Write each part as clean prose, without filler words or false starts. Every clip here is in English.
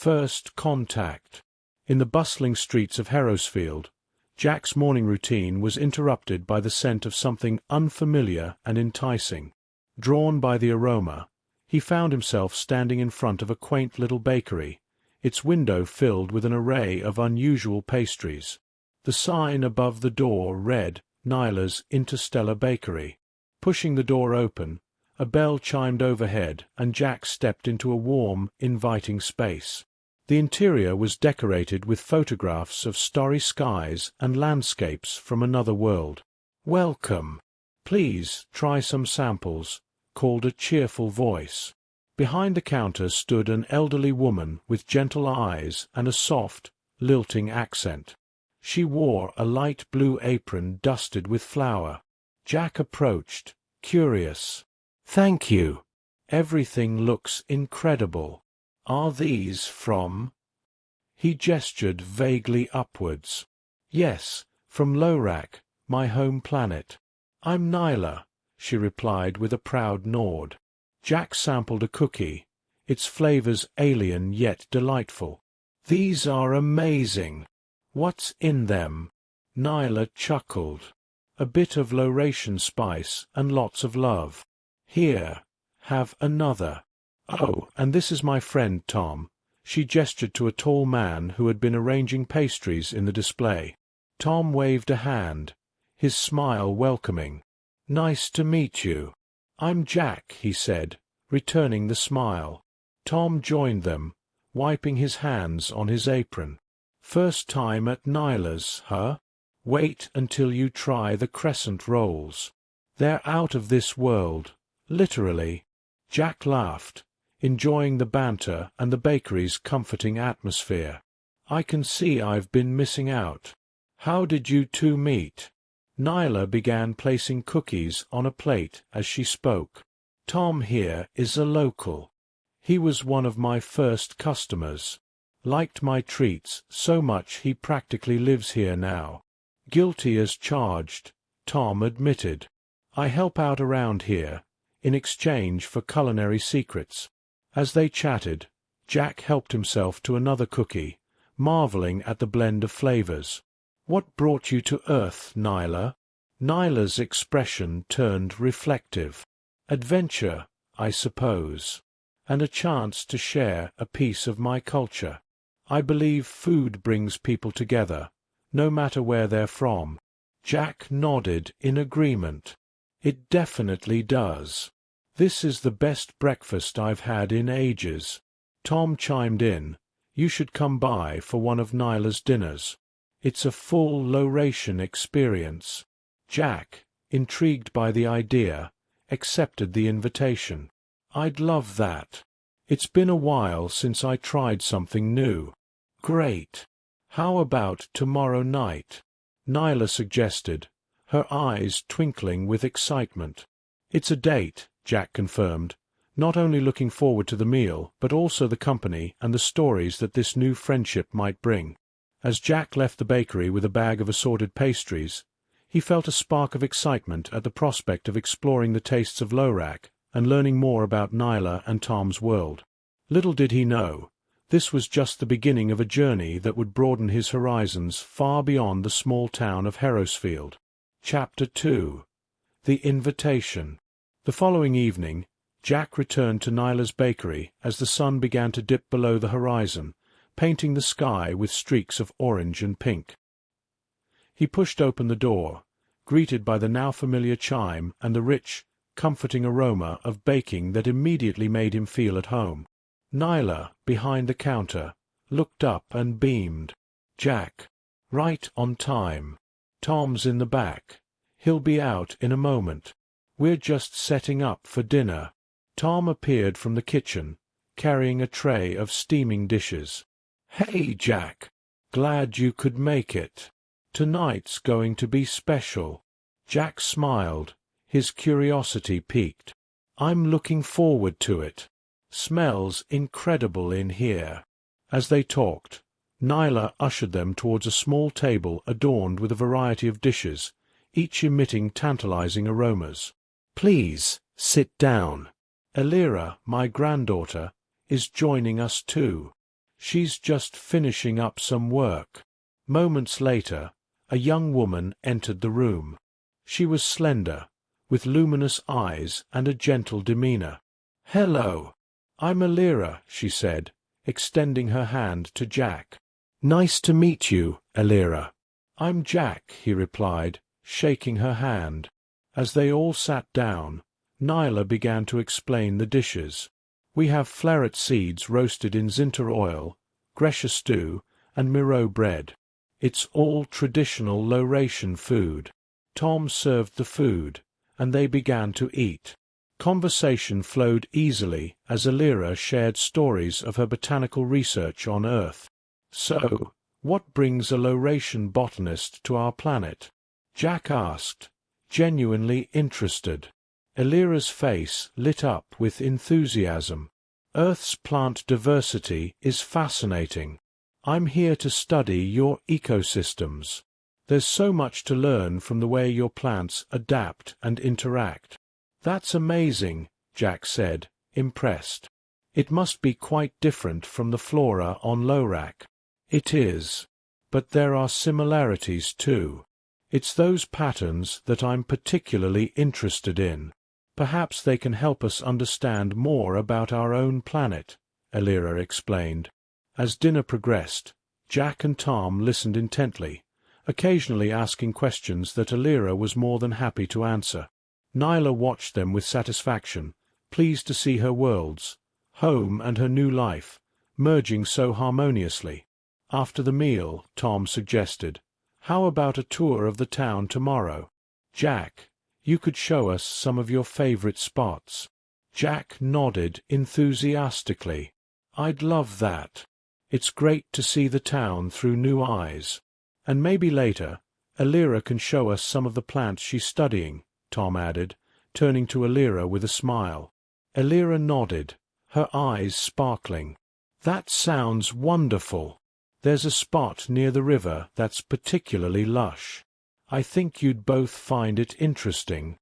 First contact. In the bustling streets of Harrowsfield, Jack's morning routine was interrupted by the scent of something unfamiliar and enticing. Drawn by the aroma, he found himself standing in front of a quaint little bakery, its window filled with an array of unusual pastries. The sign above the door read, "Nyla's Interstellar Bakery." Pushing the door open, a bell chimed overhead, and Jack stepped into a warm, inviting space. The interior was decorated with photographs of starry skies and landscapes from another world. "Welcome. Please try some samples," called a cheerful voice. Behind the counter stood an elderly woman with gentle eyes and a soft, lilting accent. She wore a light blue apron dusted with flour. Jack approached, curious. "Thank you. Everything looks incredible. Are these from—" He gestured vaguely upwards. "Yes, from Lorak, my home planet." "I'm Nyla," she replied with a proud nod. Jack sampled a cookie, its flavors alien yet delightful. "These are amazing. What's in them?" Nyla chuckled. "A bit of Lauratian spice and lots of love. Here, have another. Oh, and this is my friend Tom." She gestured to a tall man who had been arranging pastries in the display. Tom waved a hand, his smile welcoming. "Nice to meet you." "I'm Jack," he said, returning the smile. Tom joined them, wiping his hands on his apron. "First time at Nyla's, huh? Wait until you try the crescent rolls. They're out of this world, literally." Jack laughed, enjoying the banter and the bakery's comforting atmosphere. "I can see I've been missing out. How did you two meet?" Nyla began placing cookies on a plate as she spoke. "Tom here is a local. He was one of my first customers. Liked my treats so much he practically lives here now." Guilty as charged, Tom admitted. "I help out around here, in exchange for culinary secrets." As they chatted, Jack helped himself to another cookie, marveling at the blend of flavors. "What brought you to Earth, Nyla?" Nyla's expression turned reflective. "Adventure, I suppose, and a chance to share a piece of my culture. I believe food brings people together, no matter where they're from." Jack nodded in agreement. "It definitely does. This is the best breakfast I've had in ages." Tom chimed in, "You should come by for one of Nyla's dinners. It's a full Lauratian experience." Jack, intrigued by the idea, accepted the invitation. "I'd love that. It's been a while since I tried something new." "Great. How about tomorrow night?" Nyla suggested, her eyes twinkling with excitement. "It's a date," Jack confirmed, not only looking forward to the meal but also the company and the stories that this new friendship might bring. As Jack left the bakery with a bag of assorted pastries, he felt a spark of excitement at the prospect of exploring the tastes of Lorak and learning more about Nyla and Tom's world. Little did he know, this was just the beginning of a journey that would broaden his horizons far beyond the small town of Harrowsfield. Chapter 2. The Invitation. The following evening, Jack returned to Nyla's bakery as the sun began to dip below the horizon, painting the sky with streaks of orange and pink. He pushed open the door, greeted by the now familiar chime and the rich, comforting aroma of baking that immediately made him feel at home. Nyla, behind the counter, looked up and beamed. "Jack, right on time. Tom's in the back. He'll be out in a moment. We're just setting up for dinner." Tom appeared from the kitchen, carrying a tray of steaming dishes. "Hey, Jack. Glad you could make it. Tonight's going to be special." Jack smiled, his curiosity piqued. "I'm looking forward to it. Smells incredible in here." As they talked, Nyla ushered them towards a small table adorned with a variety of dishes, each emitting tantalizing aromas. "Please, sit down. Elira, my granddaughter, is joining us too." She's just finishing up some work." Moments later, a young woman entered the room. She was slender, with luminous eyes and a gentle demeanor. "Hello. I'm Alira," she said, extending her hand to Jack. "Nice to meet you, Alira." "I'm Jack," he replied, shaking her hand. As they all sat down, Nyla began to explain the dishes. "We have flaret seeds roasted in zinter oil, gresha stew, and miro bread. It's all traditional low-ration food." Tom served the food, and they began to eat. Conversation flowed easily as Alira shared stories of her botanical research on Earth. "So, what brings a low-ration botanist to our planet?" Jack asked, genuinely interested. Alira's face lit up with enthusiasm. "Earth's plant diversity is fascinating. I'm here to study your ecosystems. There's so much to learn from the way your plants adapt and interact." "That's amazing," Jack said, impressed. "It must be quite different from the flora on Lorak." "It is. But there are similarities too. It's those patterns that I'm particularly interested in. Perhaps they can help us understand more about our own planet," Alira explained. As dinner progressed, Jack and Tom listened intently, occasionally asking questions that Alira was more than happy to answer. Nyla watched them with satisfaction, pleased to see her worlds, home and her new life, merging so harmoniously. After the meal, Tom suggested, "How about a tour of the town tomorrow? Jack, you could show us some of your favorite spots." Jack nodded enthusiastically. "I'd love that. It's great to see the town through new eyes. And maybe later, Alira can show us some of the plants she's studying," Tom added, turning to Alira with a smile. Alira nodded, her eyes sparkling. "That sounds wonderful. There's a spot near the river that's particularly lush. I think you'd both find it interesting."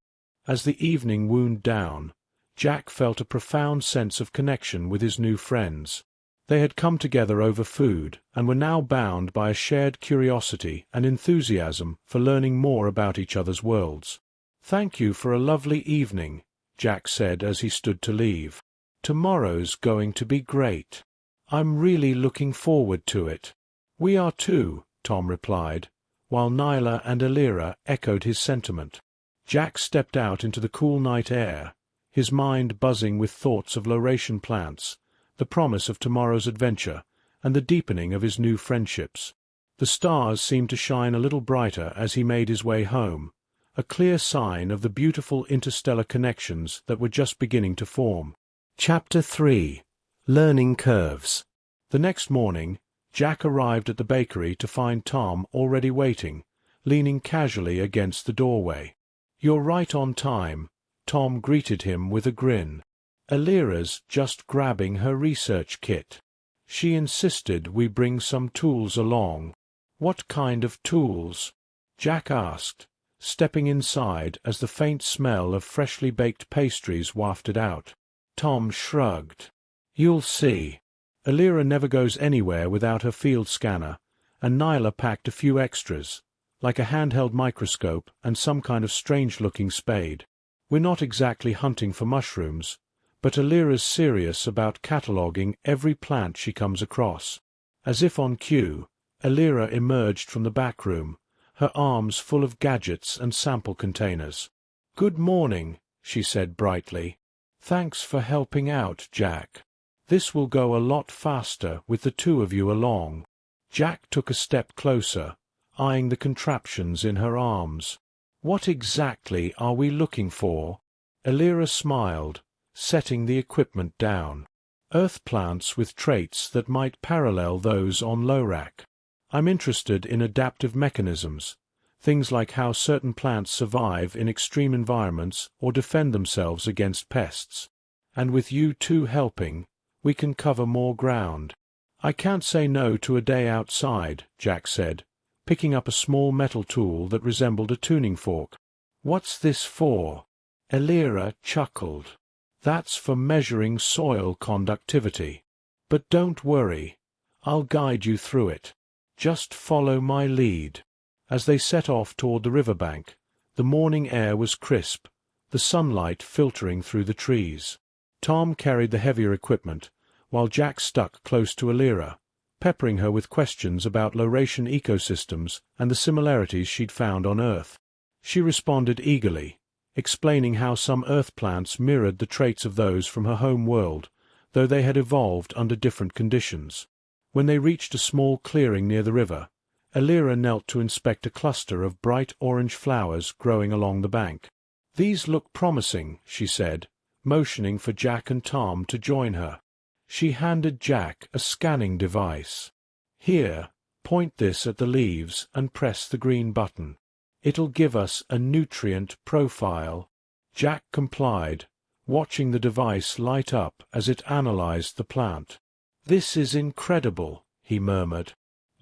As the evening wound down, Jack felt a profound sense of connection with his new friends. They had come together over food and were now bound by a shared curiosity and enthusiasm for learning more about each other's worlds. "Thank you for a lovely evening," Jack said as he stood to leave. "Tomorrow's going to be great. I'm really looking forward to it." "We are too," Tom replied, while Nyla and Alira echoed his sentiment. Jack stepped out into the cool night air, his mind buzzing with thoughts of low-ration plants, the promise of tomorrow's adventure, and the deepening of his new friendships. The stars seemed to shine a little brighter as he made his way home, a clear sign of the beautiful interstellar connections that were just beginning to form. Chapter 3. Learning Curves. The next morning, Jack arrived at the bakery to find Tom already waiting, leaning casually against the doorway. "You're right on time," Tom greeted him with a grin. "Alira's just grabbing her research kit. She insisted we bring some tools along." "What kind of tools?" Jack asked, stepping inside as the faint smell of freshly baked pastries wafted out. Tom shrugged. "You'll see. Alira never goes anywhere without her field scanner, and Nyla packed a few extras, like a handheld microscope and some kind of strange-looking spade. We're not exactly hunting for mushrooms, but Alira's serious about cataloging every plant she comes across." As if on cue, Alira emerged from the back room, her arms full of gadgets and sample containers. "Good morning," she said brightly. "Thanks for helping out, Jack. This will go a lot faster with the two of you along." Jack took a step closer, eyeing the contraptions in her arms. "What exactly are we looking for?" Alira smiled, setting the equipment down. "Earth plants with traits that might parallel those on Lorak. I'm interested in adaptive mechanisms, things like how certain plants survive in extreme environments or defend themselves against pests. And with you two helping, we can cover more ground." "I can't say no to a day outside," Jack said, picking up a small metal tool that resembled a tuning fork. "What's this for?" Alira chuckled. "That's for measuring soil conductivity. But don't worry, I'll guide you through it. Just follow my lead." As they set off toward the riverbank, the morning air was crisp, the sunlight filtering through the trees. Tom carried the heavier equipment, while Jack stuck close to Alira, peppering her with questions about Lauratian ecosystems and the similarities she'd found on Earth. She responded eagerly, explaining how some Earth plants mirrored the traits of those from her home world, though they had evolved under different conditions. When they reached a small clearing near the river, Alira knelt to inspect a cluster of bright orange flowers growing along the bank. "These look promising," she said, motioning for Jack and Tom to join her. She handed Jack a scanning device. "Here, point this at the leaves and press the green button. It'll give us a nutrient profile." Jack complied, watching the device light up as it analyzed the plant. "This is incredible," he murmured.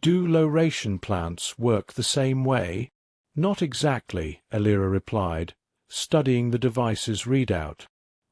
"Do Lauratian plants work the same way?" "Not exactly," Alira replied, studying the device's readout.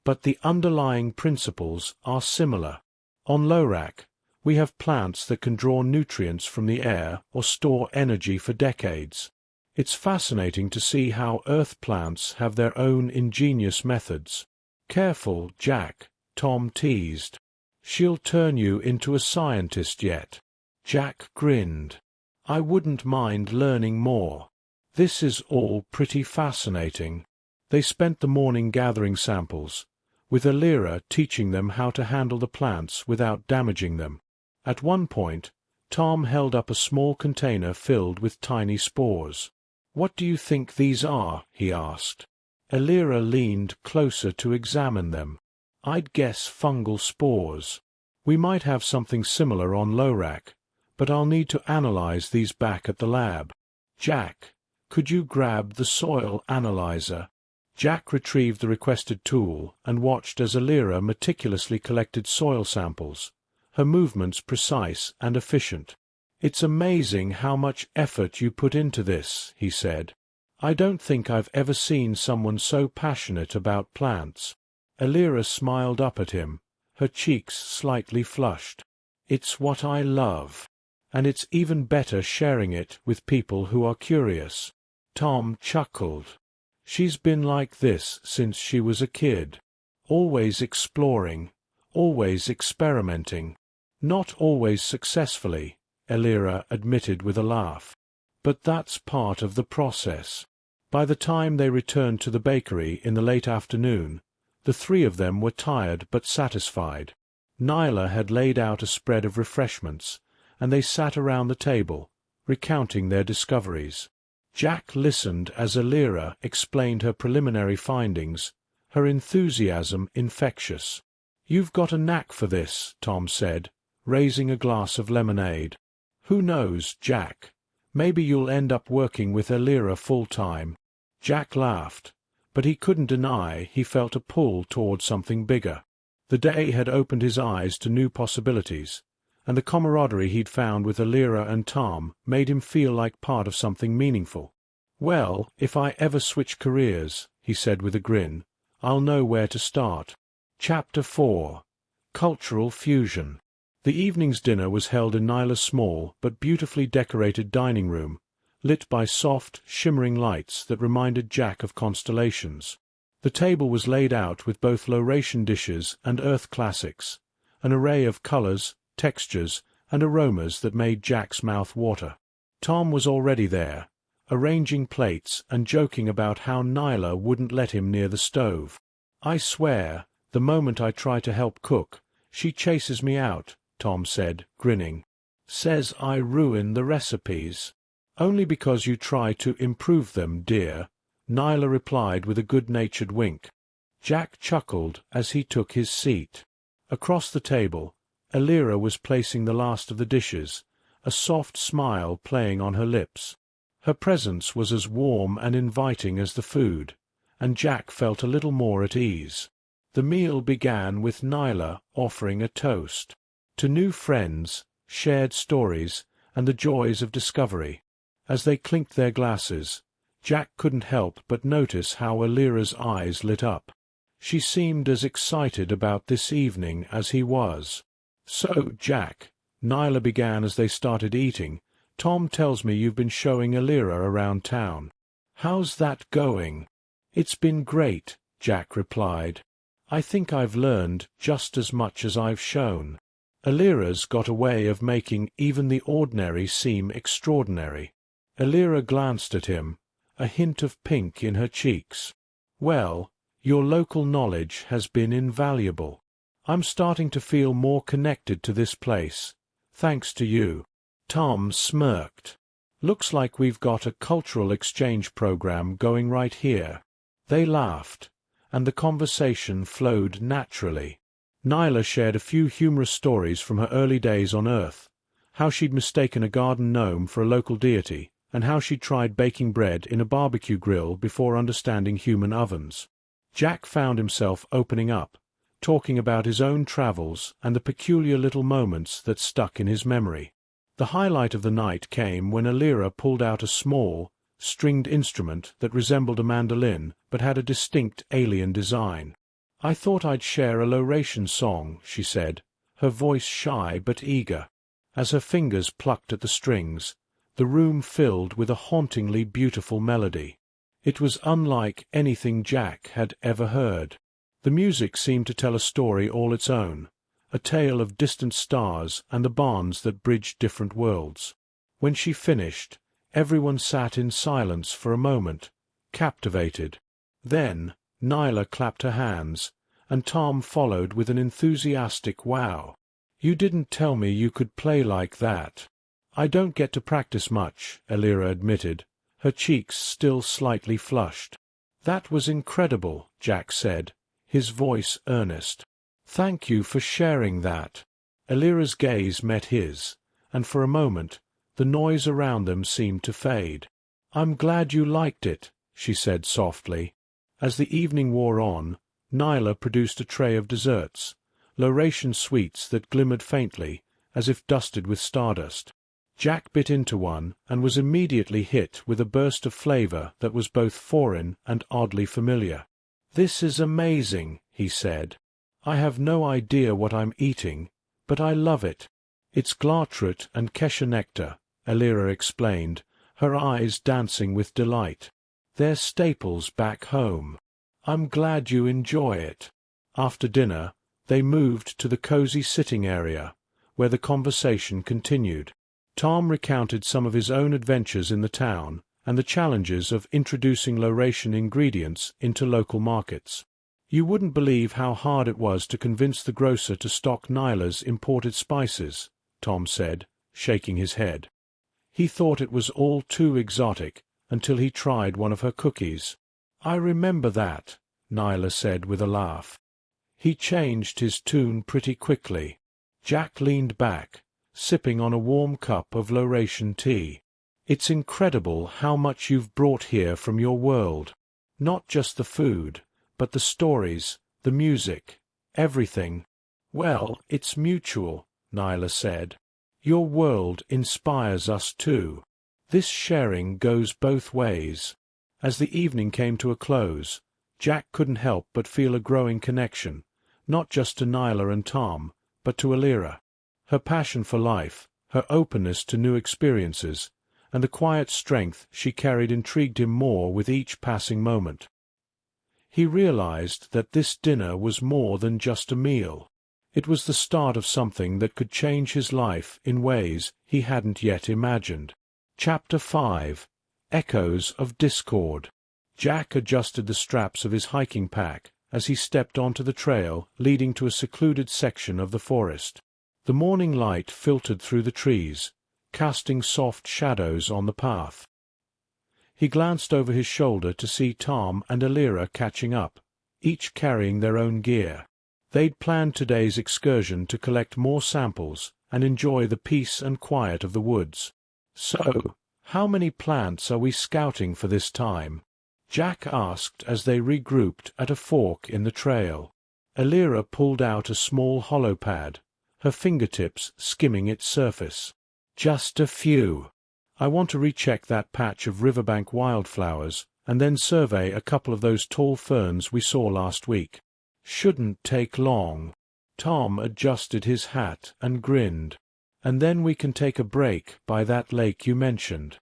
"But the underlying principles are similar. On Lorak, we have plants that can draw nutrients from the air or store energy for decades. It's fascinating to see how Earth plants have their own ingenious methods." "Careful, Jack," Tom teased. "She'll turn you into a scientist yet." Jack grinned. "I wouldn't mind learning more. This is all pretty fascinating." They spent the morning gathering samples, with Alira teaching them how to handle the plants without damaging them. At one point, Tom held up a small container filled with tiny spores. "What do you think these are?" he asked. Alira leaned closer to examine them. "I'd guess fungal spores. We might have something similar on Lorak, but I'll need to analyze these back at the lab. Jack, could you grab the soil analyzer?" Jack retrieved the requested tool and watched as Alira meticulously collected soil samples, her movements precise and efficient. "It's amazing how much effort you put into this," he said. "I don't think I've ever seen someone so passionate about plants." Alira smiled up at him, her cheeks slightly flushed. "It's what I love. And it's even better sharing it with people who are curious." Tom chuckled. "She's been like this since she was a kid. Always exploring, always experimenting. Not always successfully," Alira admitted with a laugh. "But that's part of the process." By the time they returned to the bakery in the late afternoon, the three of them were tired but satisfied. Nyla had laid out a spread of refreshments, and they sat around the table, recounting their discoveries. Jack listened as Alira explained her preliminary findings, her enthusiasm infectious. "You've got a knack for this," Tom said, raising a glass of lemonade. "Who knows, Jack? Maybe you'll end up working with Alira full-time." Jack laughed, but he couldn't deny he felt a pull toward something bigger. The day had opened his eyes to new possibilities, and the camaraderie he'd found with Alira and Tom made him feel like part of something meaningful. "Well, if I ever switch careers," he said with a grin, "I'll know where to start." Chapter 4. Cultural Fusion. The evening's dinner was held in Nyla's small but beautifully decorated dining room, lit by soft, shimmering lights that reminded Jack of constellations. The table was laid out with both Lauratian dishes and Earth classics, an array of colors, textures, and aromas that made Jack's mouth water. Tom was already there, arranging plates and joking about how Nyla wouldn't let him near the stove. "I swear, the moment I try to help cook, she chases me out," Tom said, grinning. "Says I ruin the recipes." "Only because you try to improve them, dear," Nyla replied with a good-natured wink. Jack chuckled as he took his seat. Across the table, Alira was placing the last of the dishes, a soft smile playing on her lips. Her presence was as warm and inviting as the food, and Jack felt a little more at ease. The meal began with Nyla offering a toast to new friends, shared stories, and the joys of discovery. As they clinked their glasses, Jack couldn't help but notice how Alira's eyes lit up. She seemed as excited about this evening as he was. "So, Jack, Nyla began as they started eating. "Tom tells me you've been showing Alira around town. How's that going?" "It's been great," Jack replied. "I think I've learned just as much as I've shown. Alira's got a way of making even the ordinary seem extraordinary." Alira glanced at him, a hint of pink in her cheeks. "Well, your local knowledge has been invaluable. I'm starting to feel more connected to this place, thanks to you." Tom smirked. "Looks like we've got a cultural exchange program going right here." They laughed, and the conversation flowed naturally. Nyla shared a few humorous stories from her early days on Earth, how she'd mistaken a garden gnome for a local deity, and how she'd tried baking bread in a barbecue grill before understanding human ovens. Jack found himself opening up, talking about his own travels and the peculiar little moments that stuck in his memory. The highlight of the night came when Alira pulled out a small, stringed instrument that resembled a mandolin but had a distinct alien design. "I thought I'd share a Lauratian song," she said, her voice shy but eager. As her fingers plucked at the strings, the room filled with a hauntingly beautiful melody. It was unlike anything Jack had ever heard. The music seemed to tell a story all its own, a tale of distant stars and the bonds that bridged different worlds. When she finished, everyone sat in silence for a moment, captivated. Then Nyla clapped her hands, and Tom followed with an enthusiastic "Wow. You didn't tell me you could play like that." "I don't get to practice much," Alira admitted, her cheeks still slightly flushed. "That was incredible," Jack said, his voice earnest. "Thank you for sharing that." Alira's gaze met his, and for a moment the noise around them seemed to fade. "I'm glad you liked it," she said softly. As the evening wore on, Nyla produced a tray of desserts, Lauratian sweets that glimmered faintly, as if dusted with stardust. Jack bit into one and was immediately hit with a burst of flavor that was both foreign and oddly familiar. "This is amazing," he said. "I have no idea what I'm eating, but I love it." "It's glartrut and kesher nectar," Alira explained, her eyes dancing with delight. "They're staples back home. I'm glad you enjoy it." After dinner, they moved to the cozy sitting area, where the conversation continued. Tom recounted some of his own adventures in the town and the challenges of introducing Lauratian ingredients into local markets. "You wouldn't believe how hard it was to convince the grocer to stock Nyla's imported spices," Tom said, shaking his head. "He thought it was all too exotic until he tried one of her cookies." "I remember that," Nyla said with a laugh. "He changed his tune pretty quickly." Jack leaned back, sipping on a warm cup of Lauratian tea. "It's incredible how much you've brought here from your world. Not just the food, but the stories, the music, everything." "Well, it's mutual," Nyla said. "Your world inspires us too. This sharing goes both ways." As the evening came to a close, Jack couldn't help but feel a growing connection, not just to Nyla and Tom, but to Alira. Her passion for life, her openness to new experiences, and the quiet strength she carried intrigued him more with each passing moment. He realized that this dinner was more than just a meal. It was the start of something that could change his life in ways he hadn't yet imagined. Chapter 5. Echoes of Discord. Jack adjusted the straps of his hiking pack as he stepped onto the trail leading to a secluded section of the forest. The morning light filtered through the trees, casting soft shadows on the path. He glanced over his shoulder to see Tom and Alira catching up, each carrying their own gear. They'd planned today's excursion to collect more samples and enjoy the peace and quiet of the woods. "So, how many plants are we scouting for this time?" Jack asked as they regrouped at a fork in the trail. Alira pulled out a small hollow pad, her fingertips skimming its surface. "Just a few. I want to recheck that patch of riverbank wildflowers and then survey a couple of those tall ferns we saw last week. Shouldn't take long." Tom adjusted his hat and grinned. And then we can take a break by that lake you mentioned.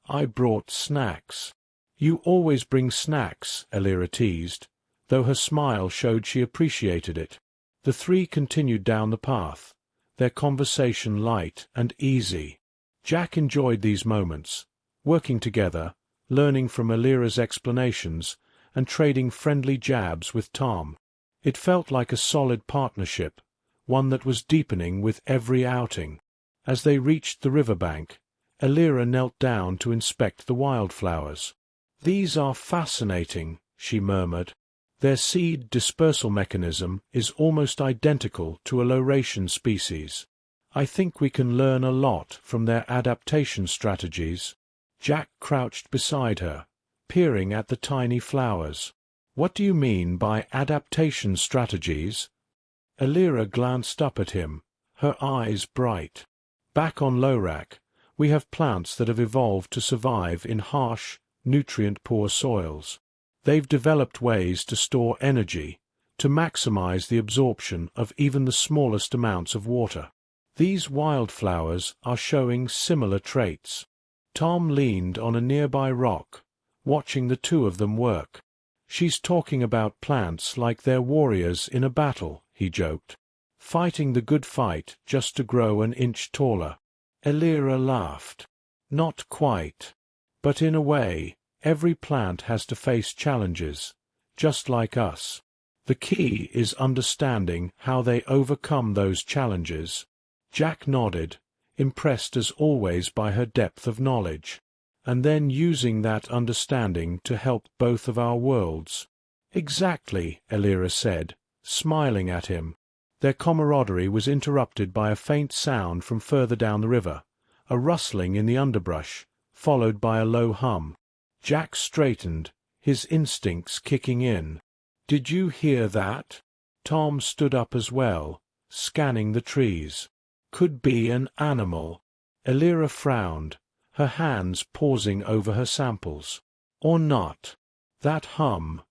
I brought snacks. You always bring snacks, Elira teased, though her smile showed she appreciated it. The three continued down the path, their conversation light and easy. Jack enjoyed these moments, working together, learning from Elira's explanations, and trading friendly jabs with Tom. It felt like a solid partnership, one that was deepening with every outing. As they reached the riverbank, Elira knelt down to inspect the wildflowers. "These are fascinating," she murmured. "Their seed dispersal mechanism is almost identical to a Lauratian species. I think we can learn a lot from their adaptation strategies." Jack crouched beside her, peering at the tiny flowers. "What do you mean by adaptation strategies?" Elira glanced up at him, her eyes bright. "Back on Lorak, we have plants that have evolved to survive in harsh, nutrient-poor soils. They've developed ways to store energy, to maximize the absorption of even the smallest amounts of water. These wildflowers are showing similar traits." Tom leaned on a nearby rock, watching the two of them work. "She's talking about plants like they're warriors in a battle," he joked. "Fighting the good fight just to grow an inch taller." Elira laughed. "Not quite. But in a way, every plant has to face challenges, just like us. The key is understanding how they overcome those challenges." Jack nodded, impressed as always by her depth of knowledge. "And then using that understanding to help both of our worlds." "Exactly," Elira said, smiling at him. Their camaraderie was interrupted by a faint sound from further down the river, a rustling in the underbrush, followed by a low hum. Jack straightened, his instincts kicking in. "Did you hear that?" Tom stood up as well, scanning the trees. "Could be an animal." Elira frowned, her hands pausing over her samples. "Or not. That hum.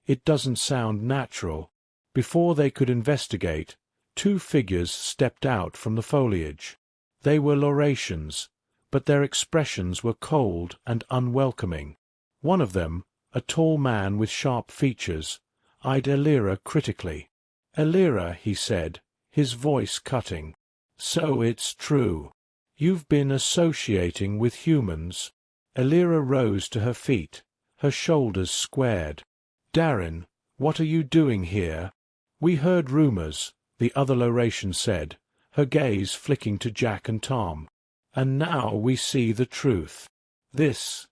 It doesn't sound natural." Before they could investigate, two figures stepped out from the foliage. They were Lauratians, but their expressions were cold and unwelcoming. One of them, a tall man with sharp features, eyed Elira critically. "Elira," he said, his voice cutting. "So it's true. You've been associating with humans." Elira rose to her feet, her shoulders squared. "Darren, what are you doing here?" "We heard rumors," the other Lauratian said, her gaze flicking to Jack and Tom. "And now we see the truth. This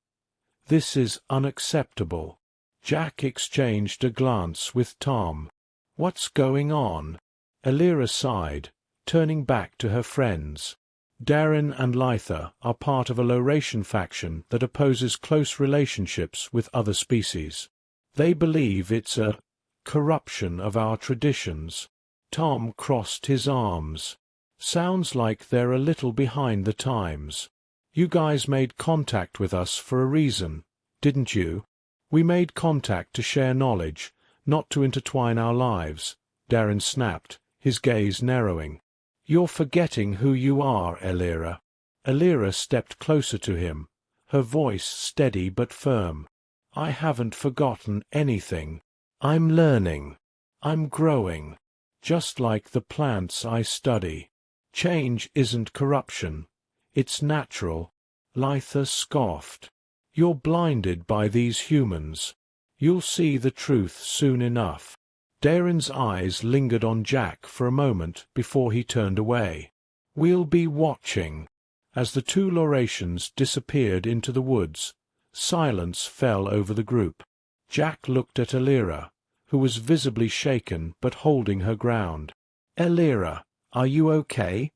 is unacceptable." Jack exchanged a glance with Tom. "What's going on?" Elira sighed, turning back to her friends. "Darren and Litha are part of a Lauratian faction that opposes close relationships with other species. They believe it's a corruption of our traditions." Tom crossed his arms. "Sounds like they're a little behind the times. You guys made contact with us for a reason, didn't you?" "We made contact to share knowledge, not to intertwine our lives," Darren snapped, his gaze narrowing. "You're forgetting who you are, Elira." Elira stepped closer to him, her voice steady but firm. "I haven't forgotten anything. I'm learning. I'm growing. Just like the plants I study. Change isn't corruption. It's natural." Litha scoffed. "You're blinded by these humans. You'll see the truth soon enough." Darren's eyes lingered on Jack for a moment before he turned away. "We'll be watching." As the two Lauratians disappeared into the woods, silence fell over the group. Jack looked at Elira, who was visibly shaken but holding her ground. "Elira, are you okay?"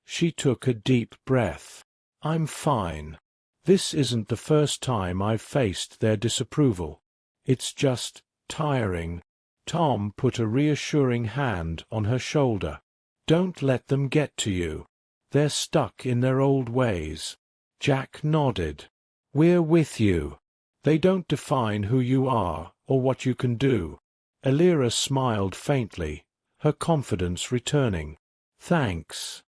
She took a deep breath. "I'm fine. This isn't the first time I've faced their disapproval. It's just tiring." Tom put a reassuring hand on her shoulder. "Don't let them get to you. They're stuck in their old ways." Jack nodded. "We're with you. They don't define who you are or what you can do." Elira smiled faintly, her confidence returning. "Thanks.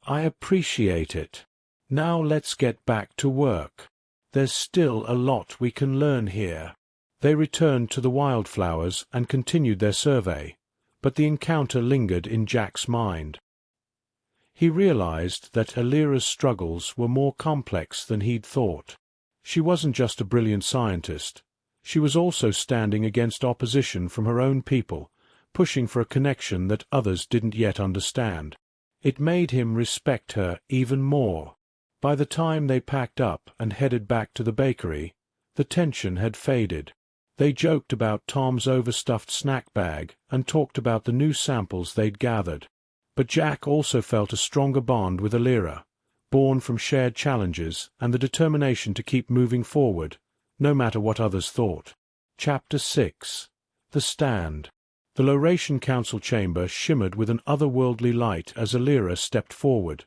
I appreciate it. Now let's get back to work. There's still a lot we can learn here. They returned to the wildflowers and continued their survey, but the encounter lingered in Jack's mind. He realized that Alira's struggles were more complex than he'd thought. She wasn't just a brilliant scientist. She was also standing against opposition from her own people, pushing for a connection that others didn't yet understand. It made him respect her even more. By the time they packed up and headed back to the bakery, the tension had faded. They joked about Tom's overstuffed snack bag and talked about the new samples they'd gathered. But Jack also felt a stronger bond with Alira, born from shared challenges and the determination to keep moving forward, no matter what others thought. Chapter 6. The Stand. The Lauratian Council chamber shimmered with an otherworldly light as Alira stepped forward,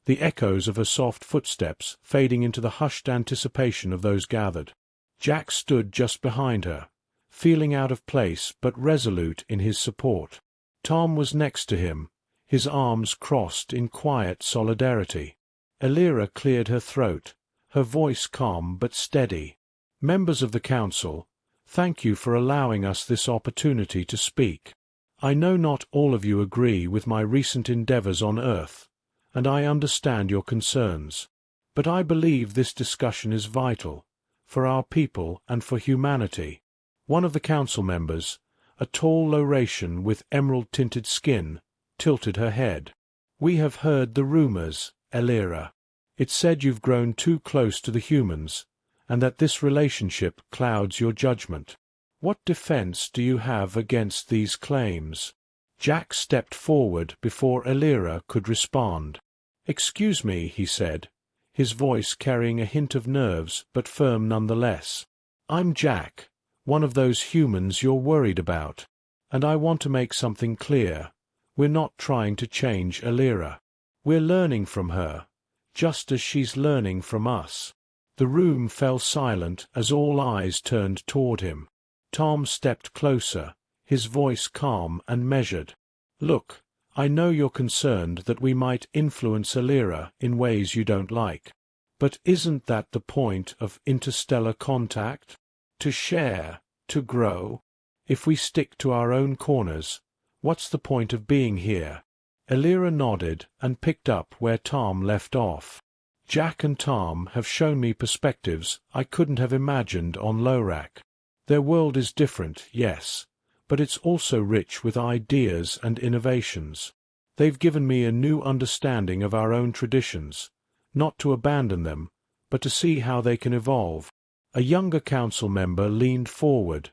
the echoes of her soft footsteps fading into the hushed anticipation of those gathered. Jack stood just behind her, feeling out of place but resolute in his support. Tom was next to him, his arms crossed in quiet solidarity. Alira cleared her throat, her voice calm but steady. "Members of the Council, thank you for allowing us this opportunity to speak. I know not all of you agree with my recent endeavors on Earth, and I understand your concerns. But I believe this discussion is vital, for our people and for humanity." One of the Council members, a tall Lauratian with emerald-tinted skin, tilted her head. "We have heard the rumors, Alira. It's said you've grown too close to the humans, and that this relationship clouds your judgment. What defense do you have against these claims?" Jack stepped forward before Alira could respond. "Excuse me," he said, his voice carrying a hint of nerves but firm nonetheless. "I'm Jack, one of those humans you're worried about, and I want to make something clear. We're not trying to change Alira. We're learning from her, just as she's learning from us." The room fell silent as all eyes turned toward him. Tom stepped closer, his voice calm and measured. "Look, I know you're concerned that we might influence Alira in ways you don't like. But isn't that the point of interstellar contact? To share, to grow? If we stick to our own corners, what's the point of being here?" Alira nodded and picked up where Tom left off. "Jack and Tom have shown me perspectives I couldn't have imagined on Lorak. Their world is different, yes, but it's also rich with ideas and innovations. They've given me a new understanding of our own traditions, not to abandon them, but to see how they can evolve." A younger council member leaned forward,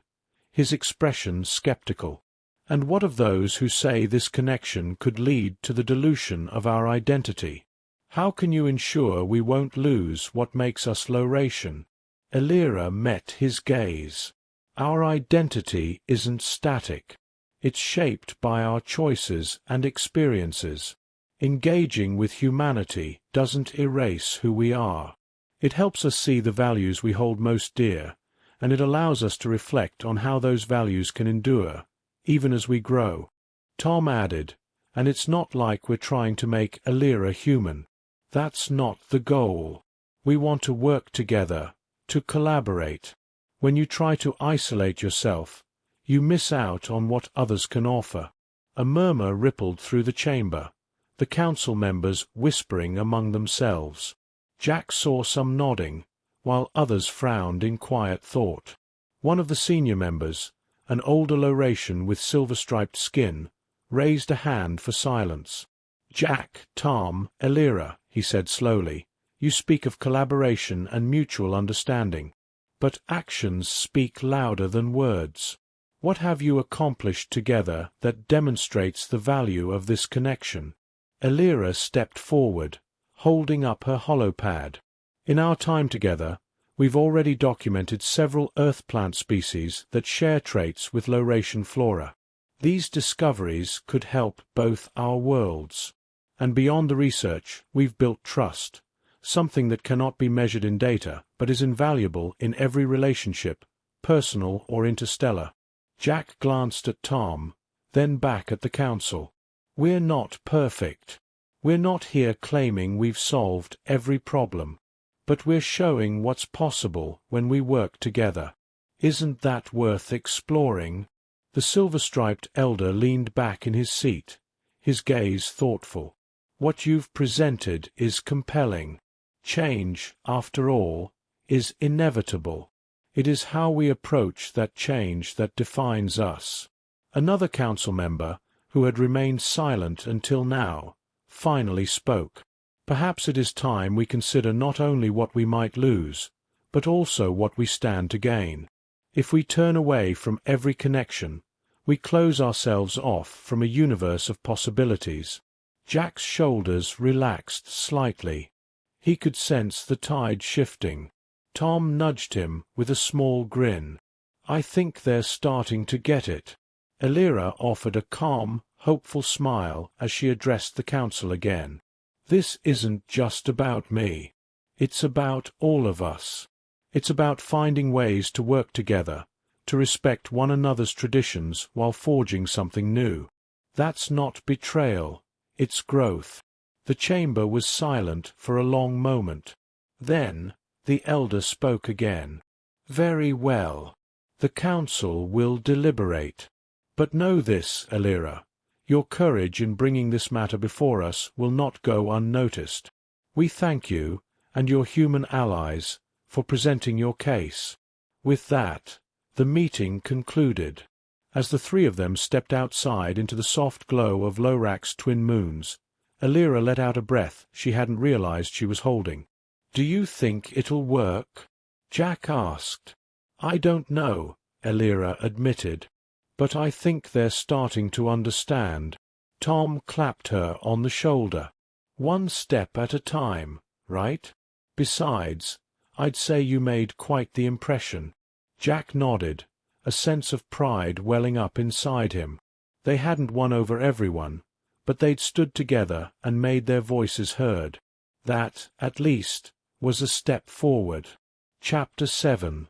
his expression skeptical. "And what of those who say this connection could lead to the dilution of our identity? How can you ensure we won't lose what makes us Lauratian?" Alira met his gaze. "Our identity isn't static. It's shaped by our choices and experiences. Engaging with humanity doesn't erase who we are. It helps us see the values we hold most dear, and it allows us to reflect on how those values can endure, even as we grow." Tom added, "And it's not like we're trying to make Alira human. That's not the goal. We want to work together, to collaborate. When you try to isolate yourself, you miss out on what others can offer." A murmur rippled through the chamber, the council members whispering among themselves. Jack saw some nodding, while others frowned in quiet thought. One of the senior members, an older Lauratian with silver-striped skin, raised a hand for silence. "Jack, Tom, Alira," he said slowly, "you speak of collaboration and mutual understanding. But actions speak louder than words. What have you accomplished together that demonstrates the value of this connection?" Alira stepped forward, holding up her holopad. "In our time together, we've already documented several earth plant species that share traits with Lauratian flora. These discoveries could help both our worlds. And beyond the research, we've built trust, something that cannot be measured in data, but is invaluable in every relationship, personal or interstellar." Jack glanced at Tom, then back at the council. "We're not perfect. We're not here claiming we've solved every problem, but we're showing what's possible when we work together. Isn't that worth exploring? The silver-striped elder leaned back in his seat, his gaze thoughtful. What you've presented is compelling. Change, after all, is inevitable. It is how we approach that change that defines us. Another council member, who had remained silent until now, finally spoke. Perhaps it is time we consider not only what we might lose, but also what we stand to gain. If we turn away from every connection, we close ourselves off from a universe of possibilities. Jack's shoulders relaxed slightly. He could sense the tide shifting. Tom nudged him with a small grin. I think they're starting to get it. Elira offered a calm, hopeful smile as she addressed the council again. This isn't just about me. It's about all of us. It's about finding ways to work together, to respect one another's traditions while forging something new. That's not betrayal, it's growth. The chamber was silent for a long moment. Then, the elder spoke again. Very well. The council will deliberate. But know this, Elira. Your courage in bringing this matter before us will not go unnoticed. We thank you, and your human allies, for presenting your case. With that, the meeting concluded. As the three of them stepped outside into the soft glow of Lorak's twin moons, Elira let out a breath she hadn't realized she was holding. Do you think it'll work? Jack asked. I don't know, Elira admitted. But I think they're starting to understand. Tom clapped her on the shoulder. One step at a time, right? Besides, I'd say you made quite the impression. Jack nodded, a sense of pride welling up inside him. They hadn't won over everyone, but they'd stood together and made their voices heard. That, at least, was a step forward. Chapter 7.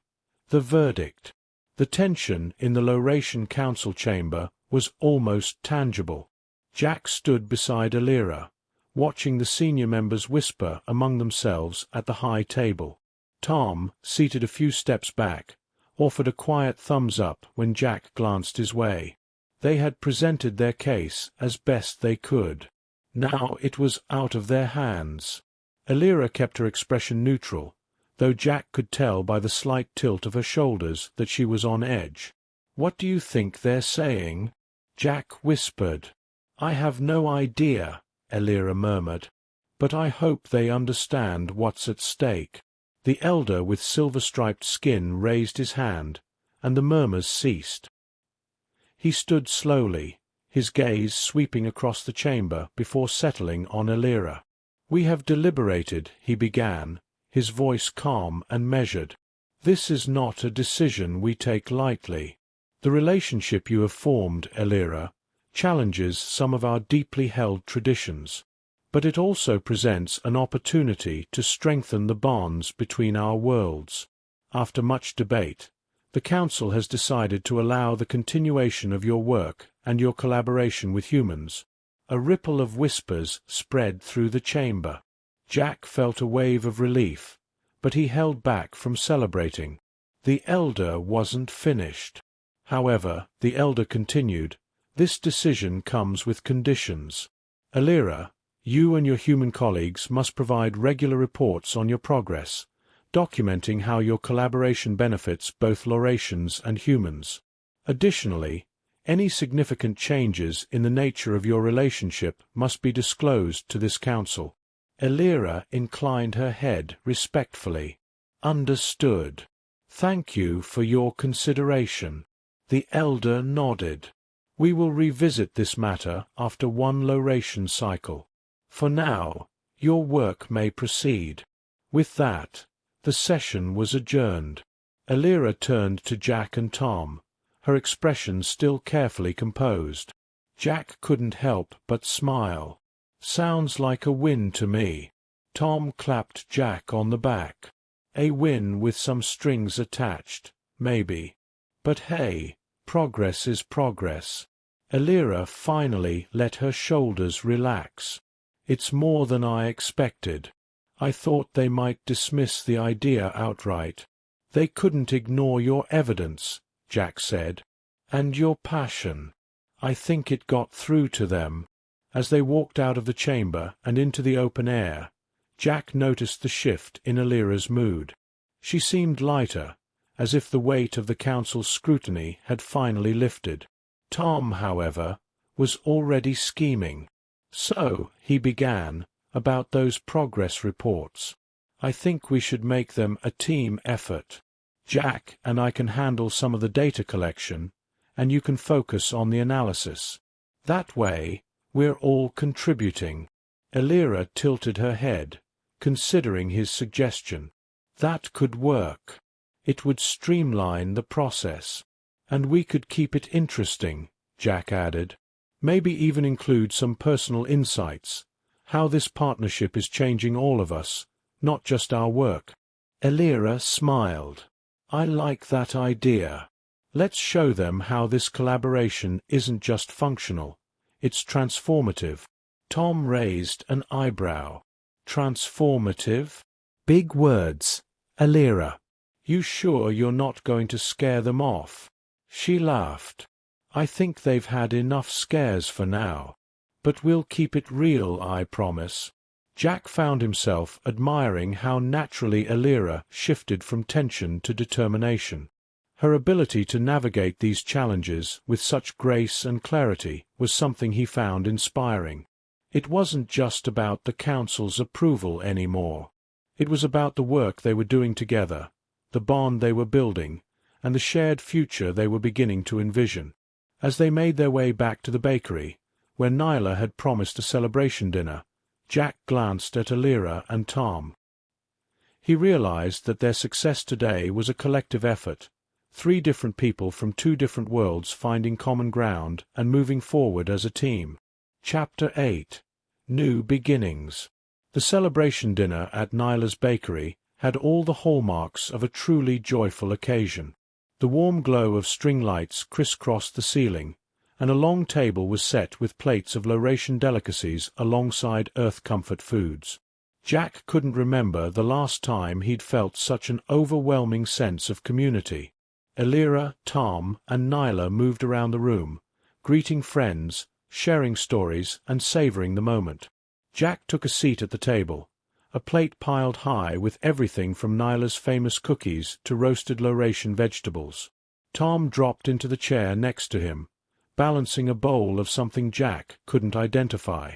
The Verdict. The tension in the Lauratian council chamber was almost tangible. Jack stood beside Elira, watching the senior members whisper among themselves at the high table. Tom, seated a few steps back, offered a quiet thumbs-up when Jack glanced his way. They had presented their case as best they could. Now it was out of their hands. Elira kept her expression neutral, though Jack could tell by the slight tilt of her shoulders that she was on edge. "What do you think they're saying?" Jack whispered. "I have no idea," Elira murmured, "but I hope they understand what's at stake." The elder with silver-striped skin raised his hand, and the murmurs ceased. He stood slowly, his gaze sweeping across the chamber before settling on Elira. "We have deliberated," he began, his voice calm and measured. "This is not a decision we take lightly. The relationship you have formed, Elira, challenges some of our deeply held traditions, but it also presents an opportunity to strengthen the bonds between our worlds. After much debate, the Council has decided to allow the continuation of your work and your collaboration with humans." A ripple of whispers spread through the chamber. Jack felt a wave of relief, but he held back from celebrating. The elder wasn't finished. However, the elder continued, "This decision comes with conditions. Elira, you and your human colleagues must provide regular reports on your progress, documenting how your collaboration benefits both Lauratians and humans. Additionally, any significant changes in the nature of your relationship must be disclosed to this council." Elira inclined her head respectfully. "Understood. Thank you for your consideration." The elder nodded. "We will revisit this matter after one Lauratian cycle. For now, your work may proceed." With that, the session was adjourned. Elira turned to Jack and Tom, her expression still carefully composed. Jack couldn't help but smile. "Sounds like a win to me." Tom clapped Jack on the back. "A win with some strings attached, maybe. But hey, progress is progress." Elira finally let her shoulders relax. It's more than I expected. I thought they might dismiss the idea outright. They couldn't ignore your evidence, Jack said. And your passion. I think it got through to them. As they walked out of the chamber and into the open air, Jack noticed the shift in Alira's mood. She seemed lighter, as if the weight of the council's scrutiny had finally lifted. Tom, however, was already scheming. So, he began, about those progress reports. I think we should make them a team effort. Jack and I can handle some of the data collection, and you can focus on the analysis. That way, we're all contributing. Alira tilted her head, considering his suggestion. That could work. It would streamline the process. And we could keep it interesting, Jack added. Maybe even include some personal insights, how this partnership is changing all of us, not just our work. Alira smiled. I like that idea. Let's show them how this collaboration isn't just functional, it's transformative. Tom raised an eyebrow. Transformative? Big words. Alira. You sure you're not going to scare them off? She laughed. I think they've had enough scares for now. But we'll keep it real, I promise. Jack found himself admiring how naturally Alira shifted from tension to determination. Her ability to navigate these challenges with such grace and clarity was something he found inspiring. It wasn't just about the council's approval anymore. It was about the work they were doing together, the bond they were building, and the shared future they were beginning to envision. As they made their way back to the bakery, where Nyla had promised a celebration dinner, Jack glanced at Alira and Tom. He realized that their success today was a collective effort, 3 different people from 2 different worlds finding common ground and moving forward as a team. Chapter 8. New Beginnings. The celebration dinner at Nyla's bakery had all the hallmarks of a truly joyful occasion. The warm glow of string lights crisscrossed the ceiling, and a long table was set with plates of Lauratian delicacies alongside Earth Comfort foods. Jack couldn't remember the last time he'd felt such an overwhelming sense of community. Alira, Tom, and Nyla moved around the room, greeting friends, sharing stories, and savoring the moment. Jack took a seat at the table, a plate piled high with everything from Nyla's famous cookies to roasted Lauratian vegetables. Tom dropped into the chair next to him, balancing a bowl of something Jack couldn't identify.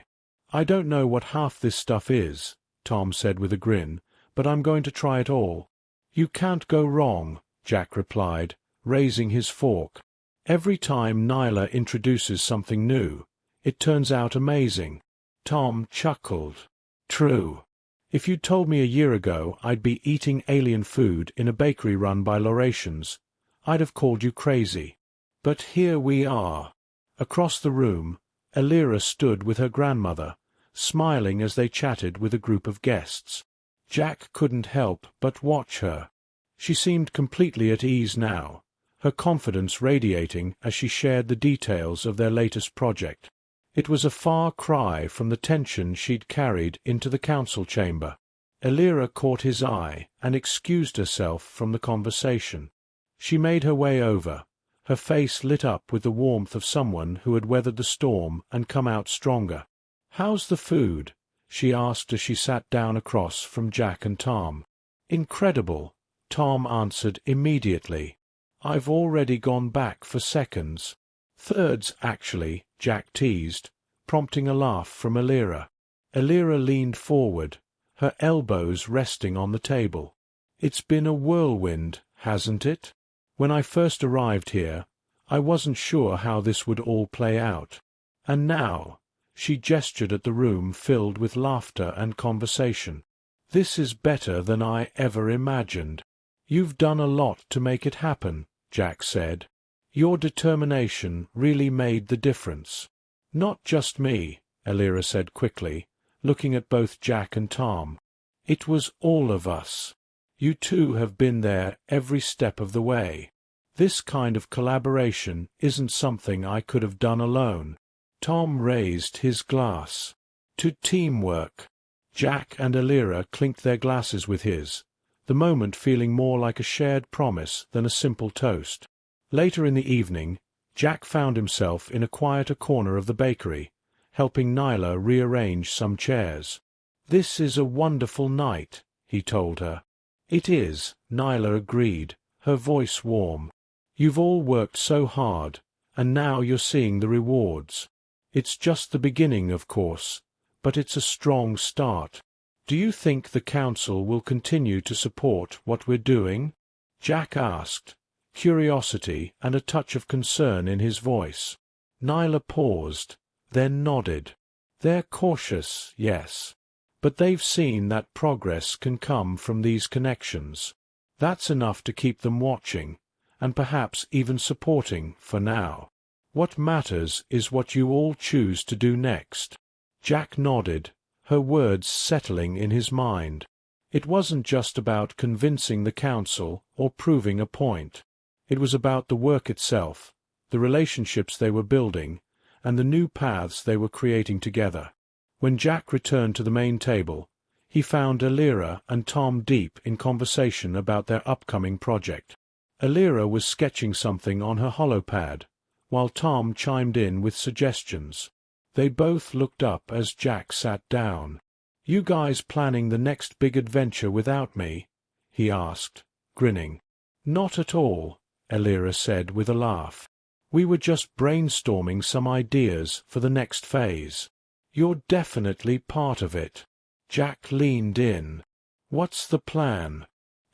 I don't know what half this stuff is, Tom said with a grin, but I'm going to try it all. You can't go wrong, Jack replied, raising his fork. Every time Nyla introduces something new, it turns out amazing. Tom chuckled. True. If you'd told me a year ago I'd be eating alien food in a bakery run by Lauratians, I'd have called you crazy. But here we are. Across the room, Alira stood with her grandmother, smiling as they chatted with a group of guests. Jack couldn't help but watch her. She seemed completely at ease now, her confidence radiating as she shared the details of their latest project. It was a far cry from the tension she'd carried into the council chamber. Alira caught his eye and excused herself from the conversation. She made her way over, her face lit up with the warmth of someone who had weathered the storm and come out stronger. "How's the food?" she asked as she sat down across from Jack and Tom. "Incredible," Tom answered immediately. "I've already gone back for seconds." "Thirds, actually," Jack teased, prompting a laugh from Alira. Alira leaned forward, her elbows resting on the table. "It's been a whirlwind, hasn't it? When I first arrived here, I wasn't sure how this would all play out. And now," she gestured at the room filled with laughter and conversation, "this is better than I ever imagined." "You've done a lot to make it happen," Jack said. "Your determination really made the difference." "Not just me," Alira said quickly, looking at both Jack and Tom. "It was all of us. You two have been there every step of the way. This kind of collaboration isn't something I could have done alone." Tom raised his glass. To teamwork. Jack and Alira clinked their glasses with his, the moment feeling more like a shared promise than a simple toast. Later in the evening, Jack found himself in a quieter corner of the bakery, helping Nyla rearrange some chairs. "This is a wonderful night," he told her. "It is," Nyla agreed, her voice warm. "You've all worked so hard, and now you're seeing the rewards. It's just the beginning, of course, but it's a strong start. Do you think the Council will continue to support what we're doing?" Jack asked, curiosity and a touch of concern in his voice. Nyla paused, then nodded. "They're cautious, yes. But they've seen that progress can come from these connections. That's enough to keep them watching, and perhaps even supporting for now. What matters is what you all choose to do next." Jack nodded, her words settling in his mind. It wasn't just about convincing the Council or proving a point. It was about the work itself, the relationships they were building, and the new paths they were creating together. When Jack returned to the main table, he found Alira and Tom deep in conversation about their upcoming project. Alira was sketching something on her holopad, while Tom chimed in with suggestions. They both looked up as Jack sat down. "You guys planning the next big adventure without me?" he asked, grinning. "Not at all," Alira said with a laugh. "We were just brainstorming some ideas for the next phase. You're definitely part of it." Jack leaned in. "What's the plan?"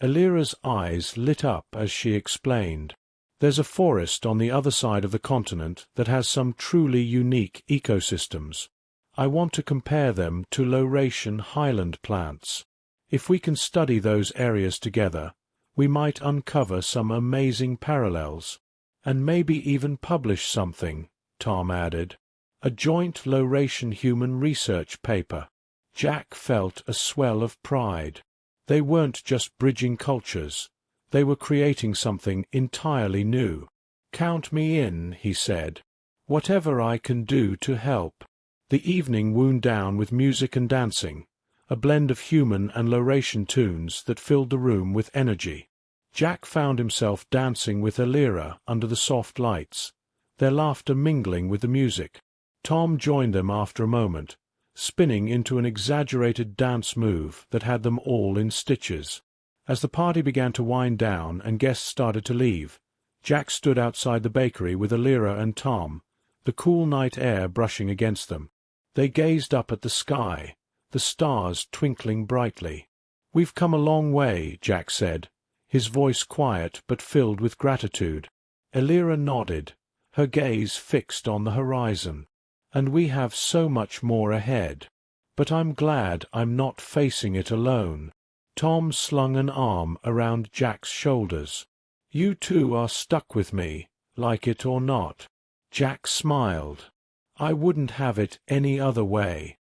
Alira's eyes lit up as she explained. "There's a forest on the other side of the continent that has some truly unique ecosystems. I want to compare them to low-ration highland plants. If we can study those areas together, we might uncover some amazing parallels. And maybe even publish something," Tom added. "A joint low-ration human research paper." Jack felt a swell of pride. They weren't just bridging cultures. They were creating something entirely new. "Count me in," he said. "Whatever I can do to help." The evening wound down with music and dancing, a blend of human and low-ration tunes that filled the room with energy. Jack found himself dancing with Alira under the soft lights, their laughter mingling with the music. Tom joined them after a moment, spinning into an exaggerated dance move that had them all in stitches. As the party began to wind down and guests started to leave, Jack stood outside the bakery with Alira and Tom, the cool night air brushing against them. They gazed up at the sky, the stars twinkling brightly. "We've come a long way," Jack said, his voice quiet but filled with gratitude. Alira nodded, her gaze fixed on the horizon. "And we have so much more ahead. But I'm glad I'm not facing it alone." Tom slung an arm around Jack's shoulders. "You two are stuck with me, like it or not." Jack smiled. "I wouldn't have it any other way."